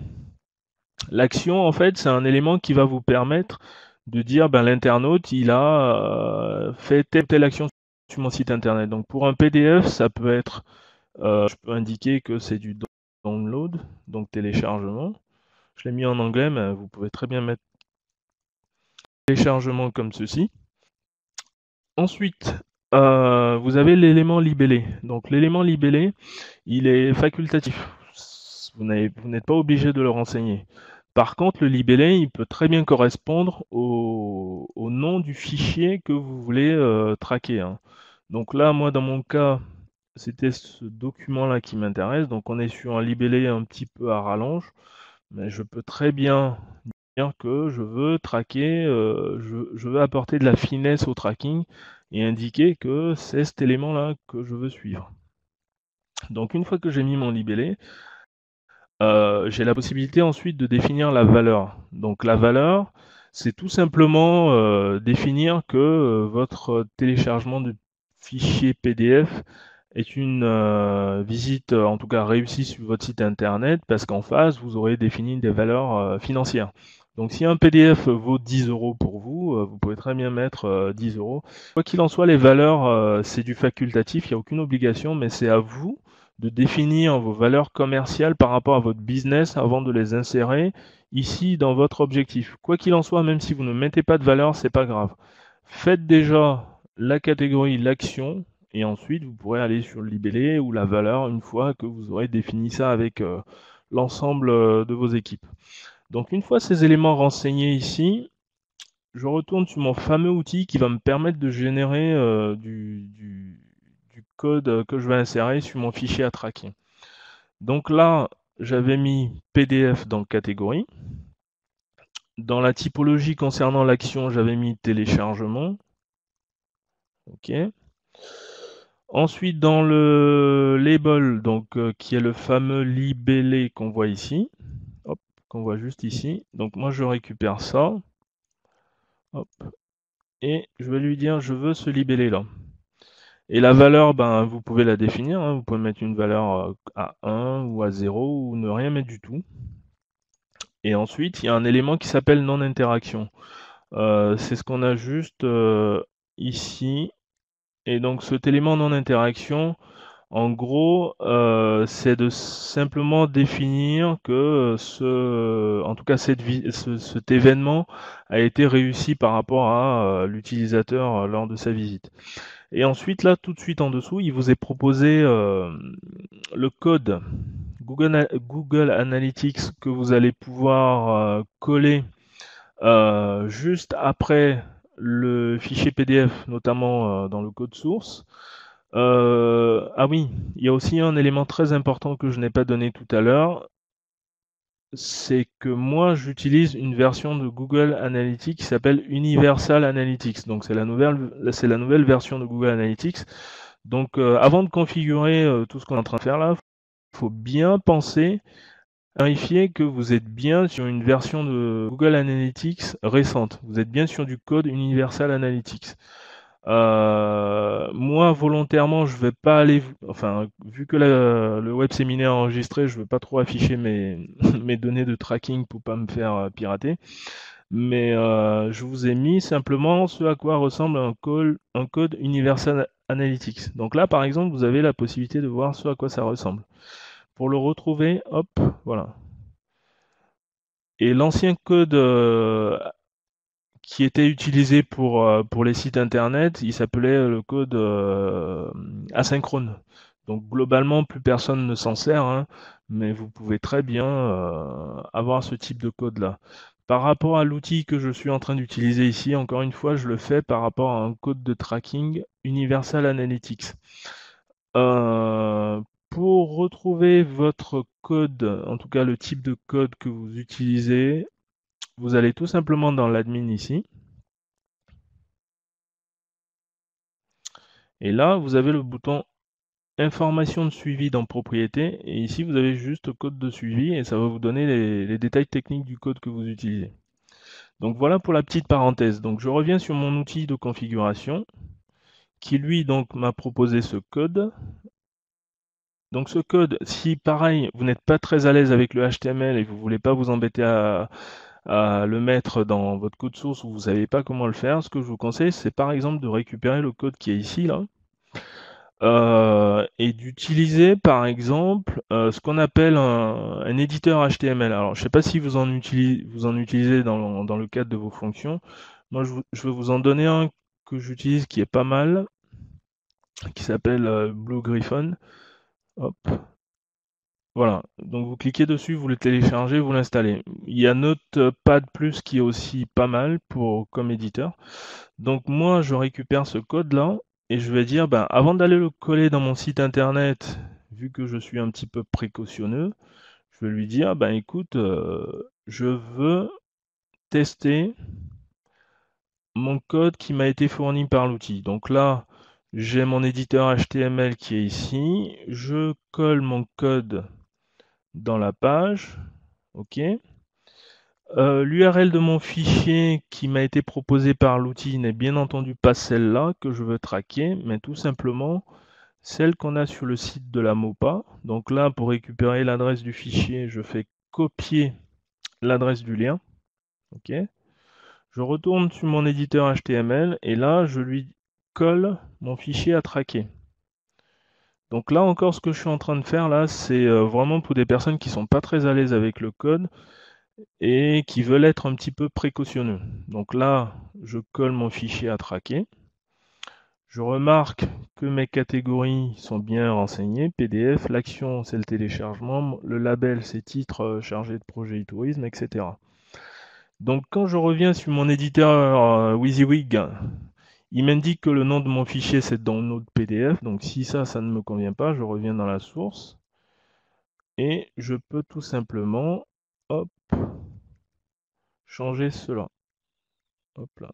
l'action, en fait, c'est un élément qui va vous permettre de dire, ben, l'internaute, il a fait telle ou telle action sur mon site internet. Donc pour un PDF, ça peut être, je peux indiquer que c'est du download, donc téléchargement. Je l'ai mis en anglais, mais vous pouvez très bien mettre téléchargement comme ceci. Ensuite, vous avez l'élément libellé. Donc l'élément libellé, il est facultatif. Vous n'êtes pas obligé de le renseigner. Par contre, le libellé, il peut très bien correspondre au nom du fichier que vous voulez traquer, hein. Donc là, moi, dans mon cas, c'était ce document-là qui m'intéresse. Donc on est sur un libellé un petit peu à rallonge, mais je peux très bien dire que je veux traquer, je veux apporter de la finesse au tracking et indiquer que c'est cet élément-là que je veux suivre. Donc une fois que j'ai mis mon libellé, j'ai la possibilité ensuite de définir la valeur. Donc la valeur, c'est tout simplement définir que votre téléchargement de fichier PDF est une visite, en tout cas réussie sur votre site internet, parce qu'en face, vous aurez défini des valeurs financières. Donc si un PDF vaut 10 euros pour vous, vous pouvez très bien mettre 10 euros. Quoi qu'il en soit, les valeurs, c'est du facultatif, il n'y a aucune obligation, mais c'est à vous de définir vos valeurs commerciales par rapport à votre business avant de les insérer ici dans votre objectif. Quoi qu'il en soit, même si vous ne mettez pas de valeur, c'est pas grave. Faites déjà la catégorie l'action et ensuite vous pourrez aller sur le libellé ou la valeur une fois que vous aurez défini ça avec l'ensemble de vos équipes. Donc une fois ces éléments renseignés ici, je retourne sur mon fameux outil qui va me permettre de générer du code que je vais insérer sur mon fichier à traquer. Donc là, j'avais mis PDF dans catégorie. Dans la typologie concernant l'action, j'avais mis téléchargement. OK. Ensuite, dans le label, donc qui est le fameux libellé qu'on voit ici, hop, qu'on voit juste ici. Donc moi, je récupère ça, hop, et je vais lui dire, je veux ce libellé là. Et la valeur, ben, vous pouvez la définir, hein. Vous pouvez mettre une valeur à 1 ou à 0 ou ne rien mettre du tout. Et ensuite, il y a un élément qui s'appelle non-interaction. C'est ce qu'on a juste ici. Et donc cet élément non-interaction, en gros, c'est de simplement définir que en tout cas cet événement a été réussi par rapport à l'utilisateur lors de sa visite. Et ensuite, là, tout de suite en dessous, il vous est proposé le code Google Analytics que vous allez pouvoir coller juste après le fichier PDF, notamment dans le code source. Ah oui, il y a aussi un élément très important que je n'ai pas donné tout à l'heure, c'est que moi j'utilise une version de Google Analytics qui s'appelle Universal Analytics. Donc c'est la nouvelle version de Google Analytics. Donc avant de configurer tout ce qu'on est en train de faire là, il faut bien penser, vérifier que vous êtes bien sur une version de Google Analytics récente. Vous êtes bien sur du code Universal Analytics. Moi, volontairement, je vais pas aller, enfin, vu que le web séminaire est enregistré, je veux pas trop afficher mes, mes données de tracking pour pas me faire pirater. Mais je vous ai mis simplement ce à quoi ressemble un code Universal Analytics. Donc là, par exemple, vous avez la possibilité de voir ce à quoi ça ressemble. Pour le retrouver, hop, voilà. Et l'ancien code qui était utilisé pour les sites internet, il s'appelait le code asynchrone. Donc globalement, plus personne ne s'en sert, hein, mais vous pouvez très bien avoir ce type de code-là. Par rapport à l'outil que je suis en train d'utiliser ici, encore une fois, je le fais par rapport à un code de tracking Universal Analytics. Pour retrouver votre code, en tout cas le type de code que vous utilisez, vous allez tout simplement dans l'admin ici. Et là, vous avez le bouton information de suivi dans propriété. Et ici, vous avez juste code de suivi et ça va vous donner les détails techniques du code que vous utilisez. Donc voilà pour la petite parenthèse. Donc je reviens sur mon outil de configuration qui lui donc m'a proposé ce code. Donc ce code, si pareil, vous n'êtes pas très à l'aise avec le HTML et vous ne voulez pas vous embêter à le mettre dans votre code source ou vous ne savez pas comment le faire, ce que je vous conseille, c'est par exemple de récupérer le code qui est ici, là, et d'utiliser par exemple ce qu'on appelle un éditeur HTML. Alors, je ne sais pas si vous en utilisez dans le cadre de vos fonctions. Moi, je vais vous en donner un que j'utilise qui est pas mal, qui s'appelle Blue Gryphon. Hop. Voilà, donc vous cliquez dessus, vous le téléchargez, vous l'installez. Il y a Notepad Plus qui est aussi pas mal comme éditeur. Donc moi, je récupère ce code-là et je vais dire, ben, avant d'aller le coller dans mon site internet, vu que je suis un petit peu précautionneux, je vais lui dire, ben écoute, je veux tester mon code qui m'a été fourni par l'outil. Donc là, j'ai mon éditeur HTML qui est ici. Je colle mon code dans la page. OK. L'URL de mon fichier qui m'a été proposé par l'outil n'est bien entendu pas celle-là que je veux traquer, mais tout simplement celle qu'on a sur le site de la MOPA. Donc là, pour récupérer l'adresse du fichier, je fais copier l'adresse du lien. OK. Je retourne sur mon éditeur HTML et là, je lui colle mon fichier à traquer. Donc là encore, ce que je suis en train de faire là, c'est vraiment pour des personnes qui sont pas très à l'aise avec le code et qui veulent être un petit peu précautionneux. Donc là, je colle mon fichier à traquer. Je remarque que mes catégories sont bien renseignées. PDF, l'action c'est le téléchargement, le label c'est titre chargé de projet e-tourisme, etc. Donc quand je reviens sur mon éditeur WYSIWYG, il m'indique que le nom de mon fichier c'est download PDF. Donc si ça ne me convient pas, je reviens dans la source et je peux tout simplement hop, changer cela. Hop là.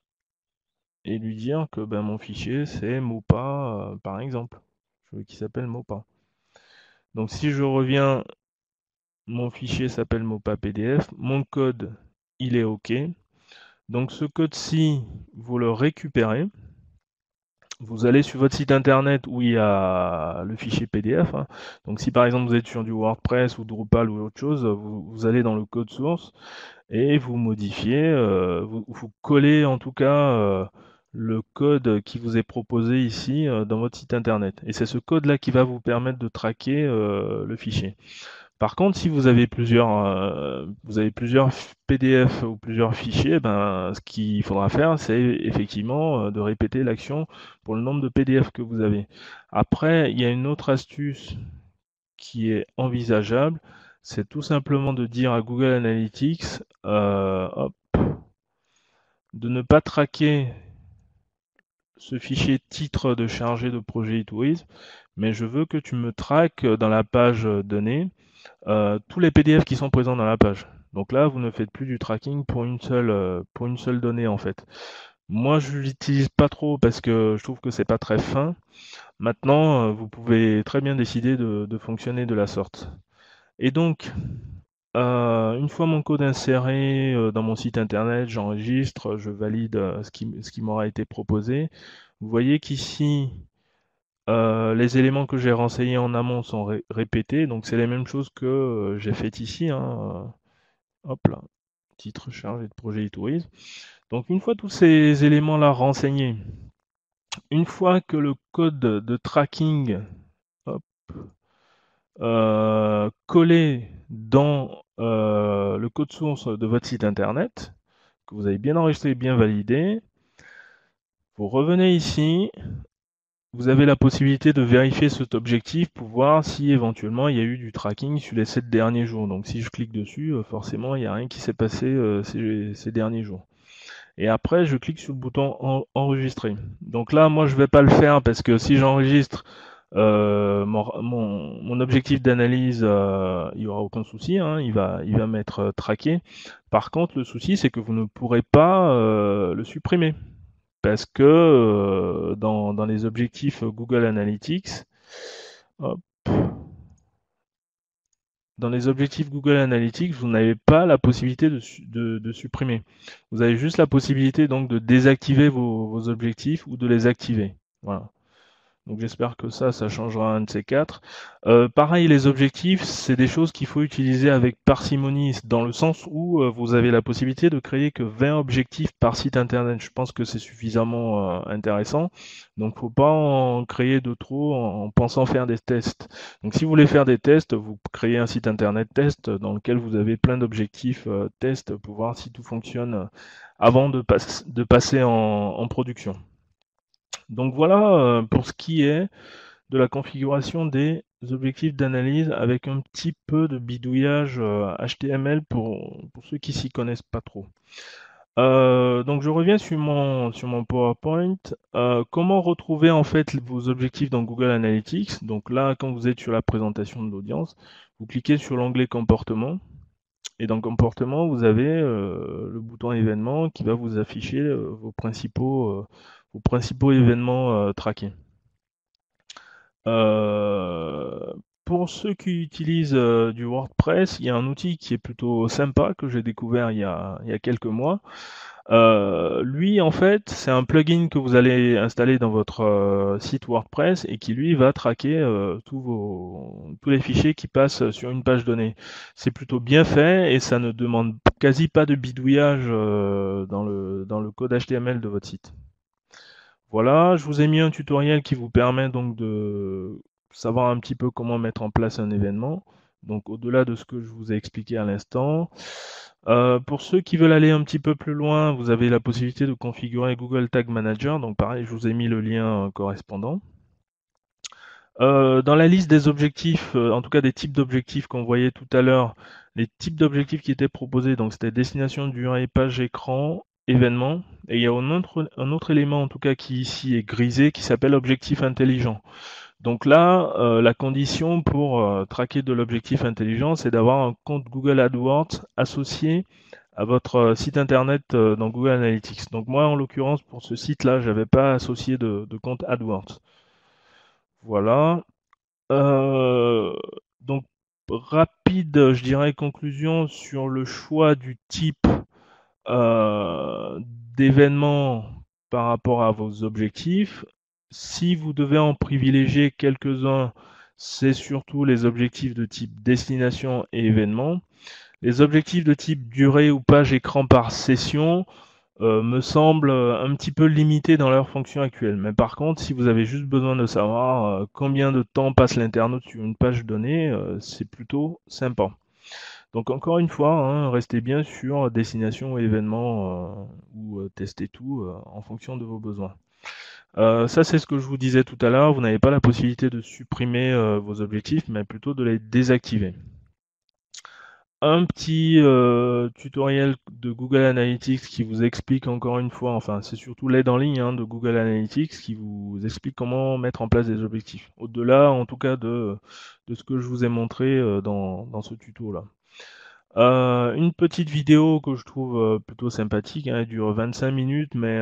Et lui dire que ben, mon fichier c'est Mopa par exemple. Je veux qu'il s'appelle Mopa. Donc si je reviens, mon fichier s'appelle Mopa PDF, mon code il est OK. Donc ce code-ci, vous le récupérez. Vous allez sur votre site internet où il y a le fichier PDF. Hein. Donc si par exemple vous êtes sur du WordPress ou Drupal ou autre chose, vous allez dans le code source et vous modifiez, vous collez en tout cas le code qui vous est proposé ici dans votre site internet. Et c'est ce code-là qui va vous permettre de traquer le fichier. Par contre, si vous avez plusieurs PDF ou plusieurs fichiers, ben, ce qu'il faudra faire, c'est effectivement de répéter l'action pour le nombre de PDF que vous avez. Après, il y a une autre astuce qui est envisageable, c'est tout simplement de dire à Google Analytics hop, de ne pas traquer ce fichier titre de chargé de projet e-tourisme, mais je veux que tu me traques dans la page données tous les PDF qui sont présents dans la page. Donc là, vous ne faites plus du tracking pour pour une seule donnée en fait. Moi, je l'utilise pas trop parce que je trouve que c'est pas très fin. Maintenant, vous pouvez très bien décider de fonctionner de la sorte. Et donc, une fois mon code inséré dans mon site internet, j'enregistre, je valide ce qui m'aura été proposé. Vous voyez qu'ici, les éléments que j'ai renseignés en amont sont répétés, donc c'est les mêmes choses que j'ai fait ici. Hein. Hop là, titre chargé de projet e-tourisme. Donc une fois tous ces éléments-là renseignés, une fois que le code de tracking hop, collé dans le code source de votre site internet, que vous avez bien enregistré, bien validé, vous revenez ici, vous avez la possibilité de vérifier cet objectif pour voir si éventuellement il y a eu du tracking sur les 7 derniers jours. Donc si je clique dessus, forcément il n'y a rien qui s'est passé ces derniers jours. Et après je clique sur le bouton enregistrer. Donc là moi je ne vais pas le faire parce que si j'enregistre mon objectif d'analyse, il n'y aura aucun souci, hein, il va m'être traqué. Par contre le souci c'est que vous ne pourrez pas le supprimer. Parce que dans les objectifs Google Analytics, hop, dans les objectifs Google Analytics, vous n'avez pas la possibilité de supprimer. Vous avez juste la possibilité donc de désactiver vos objectifs ou de les activer. Voilà. Donc j'espère que ça changera un de ces quatre. Pareil, les objectifs, c'est des choses qu'il faut utiliser avec parcimonie, dans le sens où vous avez la possibilité de créer que 20 objectifs par site internet. Je pense que c'est suffisamment intéressant. Donc faut pas en créer de trop en pensant faire des tests. Donc si vous voulez faire des tests, vous créez un site internet test dans lequel vous avez plein d'objectifs test pour voir si tout fonctionne avant de passer en production. Donc voilà pour ce qui est de la configuration des objectifs d'analyse avec un petit peu de bidouillage HTML pour ceux qui s'y connaissent pas trop. Donc je reviens sur mon PowerPoint. Comment retrouver en fait vos objectifs dans Google Analytics? Donc là, quand vous êtes sur la présentation de l'audience, vous cliquez sur l'onglet comportement. Et dans comportement, vous avez le bouton événements qui va vous afficher vos principaux événements traqués. Euh, pour ceux qui utilisent du WordPress, il y a un outil qui est plutôt sympa que j'ai découvert il y a quelques mois. Lui, en fait, c'est un plugin que vous allez installer dans votre site WordPress et qui, lui, va traquer tous les fichiers qui passent sur une page donnée. C'est plutôt bien fait et ça ne demande quasi pas de bidouillage dans le code HTML de votre site. Voilà, je vous ai mis un tutoriel qui vous permet donc de savoir un petit peu comment mettre en place un événement. Donc au-delà de ce que je vous ai expliqué à l'instant. Pour ceux qui veulent aller un petit peu plus loin, vous avez la possibilité de configurer Google Tag Manager. Donc pareil, je vous ai mis le lien correspondant. Dans la liste des objectifs, en tout cas des types d'objectifs qu'on voyait tout à l'heure, les types d'objectifs qui étaient proposés, donc c'était destination, durée, page, écran, événement. Et il y a un autre élément en tout cas qui ici est grisé qui s'appelle objectif intelligent. Donc là, la condition pour traquer de l'objectif intelligent, c'est d'avoir un compte Google AdWords associé à votre site internet dans Google Analytics. Donc moi, en l'occurrence, pour ce site-là, j'avais pas associé de compte AdWords. Voilà. Euh, donc rapide, je dirais, conclusion sur le choix du type euh, d'événement par rapport à vos objectifs. Si vous devez en privilégier quelques-uns, c'est surtout les objectifs de type destination et événement. Les objectifs de type durée ou page écran par session me semblent un petit peu limités dans leur fonction actuelle. Mais par contre, si vous avez juste besoin de savoir combien de temps passe l'internaute sur une page donnée, c'est plutôt sympa. Donc encore une fois, hein, restez bien sur destination ou événement ou testez tout en fonction de vos besoins. Ça, c'est ce que je vous disais tout à l'heure. Vous n'avez pas la possibilité de supprimer vos objectifs, mais plutôt de les désactiver. Un petit tutoriel de Google Analytics qui vous explique encore une fois, enfin c'est surtout l'aide en ligne hein, de Google Analytics qui vous explique comment mettre en place des objectifs. Au-delà en tout cas de ce que je vous ai montré dans ce tuto-là. Une petite vidéo que je trouve plutôt sympathique, hein, elle dure 25 minutes, mais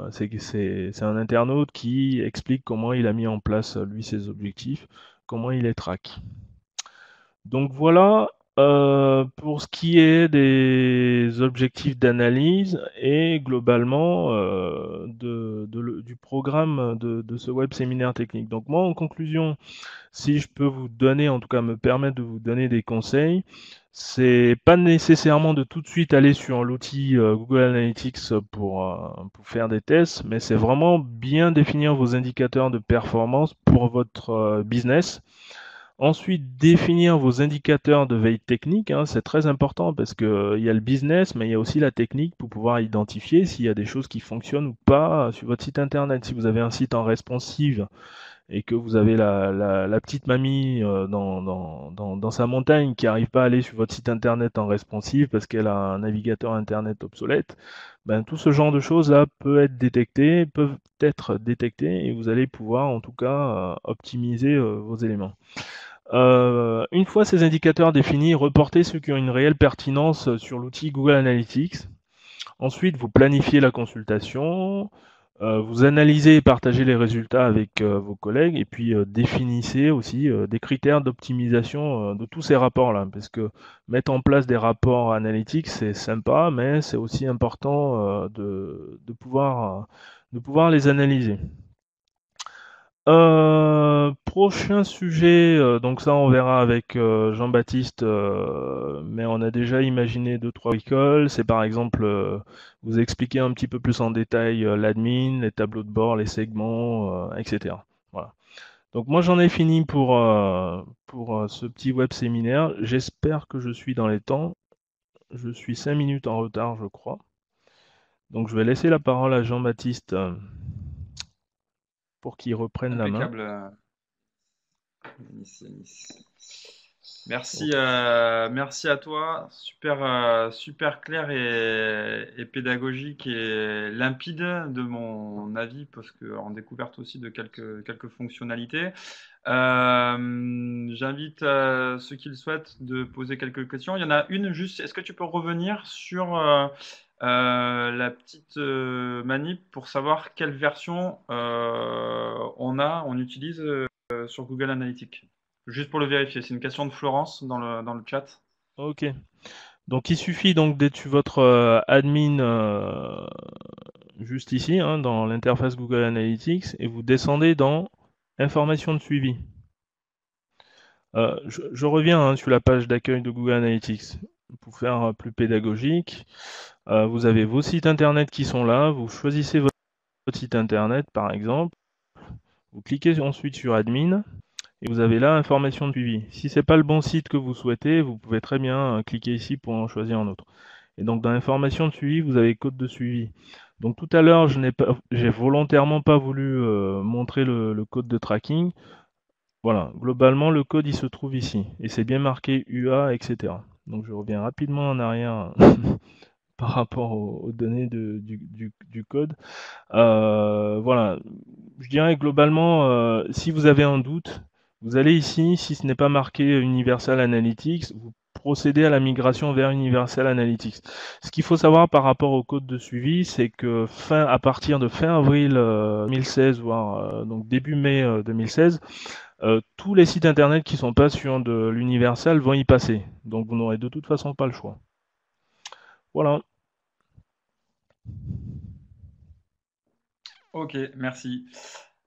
c'est un internaute qui explique comment il a mis en place lui ses objectifs, comment il les traque. Donc voilà pour ce qui est des objectifs d'analyse et globalement du programme de ce web séminaire technique. Donc moi en conclusion, si je peux vous donner, en tout cas me permettre de vous donner des conseils, c'est pas nécessairement de tout de suite aller sur l'outil Google Analytics pour faire des tests, mais c'est vraiment bien définir vos indicateurs de performance pour votre business. Ensuite, définir vos indicateurs de veille technique, hein, c'est très important parce que il y a le business, mais il y a aussi la technique pour pouvoir identifier s'il y a des choses qui fonctionnent ou pas sur votre site internet. Si vous avez un site en responsive et que vous avez la petite mamie dans sa montagne qui n'arrive pas à aller sur votre site internet en responsive parce qu'elle a un navigateur internet obsolète, ben, tout ce genre de choses-là peuvent être détectées et vous allez pouvoir en tout cas optimiser vos éléments. Une fois ces indicateurs définis, reportez ceux qui ont une réelle pertinence sur l'outil Google Analytics. Ensuite, vous planifiez la consultation, vous analysez et partagez les résultats avec vos collègues et puis définissez aussi des critères d'optimisation de tous ces rapports-là. Parce que mettre en place des rapports analytiques, c'est sympa, mais c'est aussi important de pouvoir les analyser. Prochain sujet, donc ça on verra avec Jean-Baptiste, mais on a déjà imaginé deux trois bricoles. C'est par exemple vous expliquer un petit peu plus en détail l'admin, les tableaux de bord, les segments, etc. Voilà. Donc moi j'en ai fini pour ce petit web séminaire. J'espère que je suis dans les temps. Je suis 5 minutes en retard, je crois. Donc je vais laisser la parole à Jean-Baptiste pour qu'il reprenne la main. Impeccable. Yanis, Yanis. Merci, Ok. merci à toi. Super, super clair et pédagogique et limpide de mon avis, parce que en découverte aussi de quelques fonctionnalités. J'invite ceux qui le souhaitent de poser quelques questions. Il y en a une juste. Est-ce que tu peux revenir sur la petite manip pour savoir quelle version on utilise sur Google Analytics? Juste pour le vérifier. C'est une question de Florence dans le chat. Ok. Donc il suffit donc d'être sur votre admin juste ici, hein, dans l'interface Google Analytics, et vous descendez dans Informations de suivi. Je reviens hein, sur la page d'accueil de Google Analytics. Pour faire plus pédagogique, vous avez vos sites internet qui sont là, vous choisissez votre site internet par exemple, vous cliquez ensuite sur Admin, et vous avez là Information de suivi. Si c'est pas le bon site que vous souhaitez, vous pouvez très bien cliquer ici pour en choisir un autre. Et donc dans l'information de suivi, vous avez code de suivi. Donc tout à l'heure, j'ai volontairement pas voulu montrer le code de tracking. Voilà, globalement le code il se trouve ici et c'est bien marqué UA, etc. Donc je reviens rapidement en arrière par rapport aux données du code. Voilà, je dirais globalement, si vous avez un doute, vous allez ici, si ce n'est pas marqué Universal Analytics, vous procédez à la migration vers Universal Analytics. Ce qu'il faut savoir par rapport au code de suivi, c'est que à partir de fin avril 2016, voire donc début mai 2016, tous les sites internet qui sont pas sur de l'Universal vont y passer. Donc vous n'aurez de toute façon pas le choix. Voilà. Ok, merci.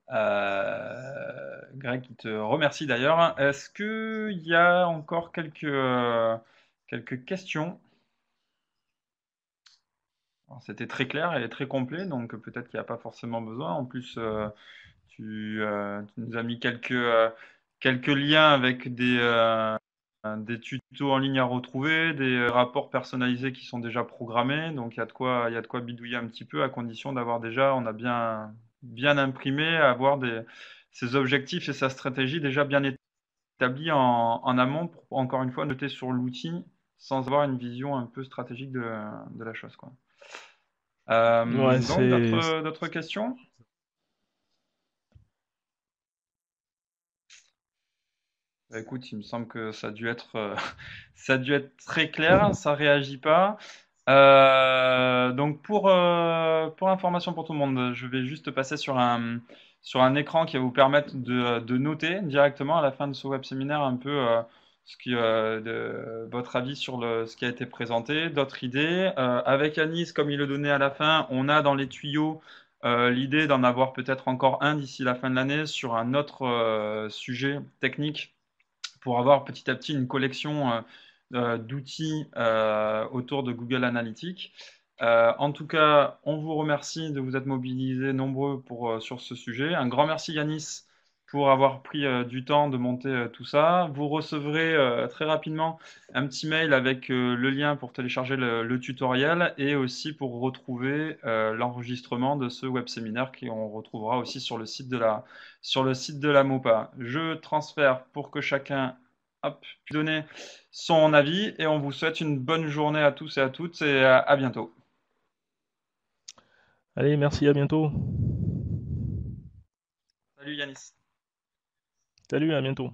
Greg qui te remercie d'ailleurs. Est-ce qu'il y a encore quelques questions? Alors, c'était très clair et très complet, donc peut-être qu'il n'y a pas forcément besoin. En plus, tu nous as mis quelques liens avec des tutos en ligne à retrouver, des rapports personnalisés qui sont déjà programmés. Donc il y a de quoi bidouiller un petit peu, à condition d'avoir déjà, on a bien imprimé, avoir ses objectifs et sa stratégie déjà bien établis en amont pour, encore une fois, noter sur l'outil sans avoir une vision un peu stratégique de la chose, quoi. Ouais, Donc, d'autres questions? Bah, écoute, il me semble que ça a dû être, ça a dû être très clair, ça réagit pas. Donc, pour information pour tout le monde, je vais juste passer sur un écran qui va vous permettre de noter directement à la fin de ce web séminaire un peu votre avis sur ce qui a été présenté, d'autres idées. Avec Anis, comme il le donnait à la fin, on a dans les tuyaux l'idée d'en avoir peut-être encore un d'ici la fin de l'année sur un autre sujet technique pour avoir petit à petit une collection d'outils autour de Google Analytics. En tout cas, on vous remercie de vous être mobilisés nombreux sur ce sujet. Un grand merci Yanis pour avoir pris du temps de monter tout ça. Vous recevrez très rapidement un petit mail avec le lien pour télécharger le tutoriel et aussi pour retrouver l'enregistrement de ce web séminaire qu'on retrouvera aussi sur le site de la MOPA. Je transfère pour que chacun puisse donner son avis et on vous souhaite une bonne journée à tous et à toutes et à bientôt. Allez, merci, à bientôt. Salut Yanis. Salut, à bientôt.